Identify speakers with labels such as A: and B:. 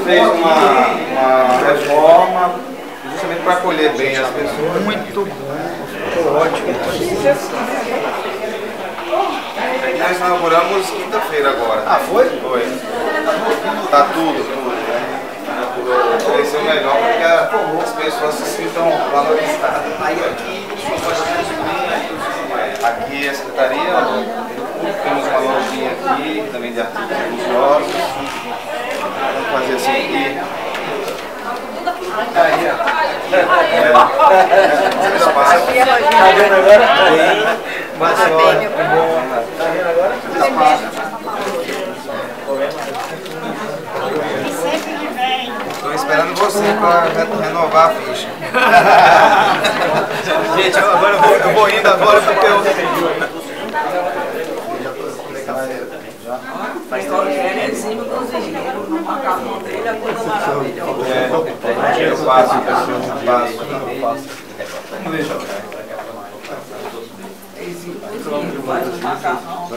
A: fez uma reforma justamente para acolher bem as pessoas.
B: Muito bom, ficou ótimo.
A: Nós inauguramos quinta-feira agora.
B: Ah, foi?
A: Foi. Tá tudo. Cresceu melhor porque as pessoas se sintam valorizadas. Aqui é a secretaria, temos uma lojinha aqui, também de artigos religiosos. Vamos fazer assim aqui. Aí, ó.
B: Tá vendo agora? Mas bom. Tá vendo agora?
A: Estou esperando você para renovar a ficha.
B: Gente, agora eu vou indo agora porque eu...
C: Faz só em cima dos engenheiros, no macarrão dele, a coisa maravilhosa.
A: Eu passo. Vamos ver,
C: Faz o macarrão.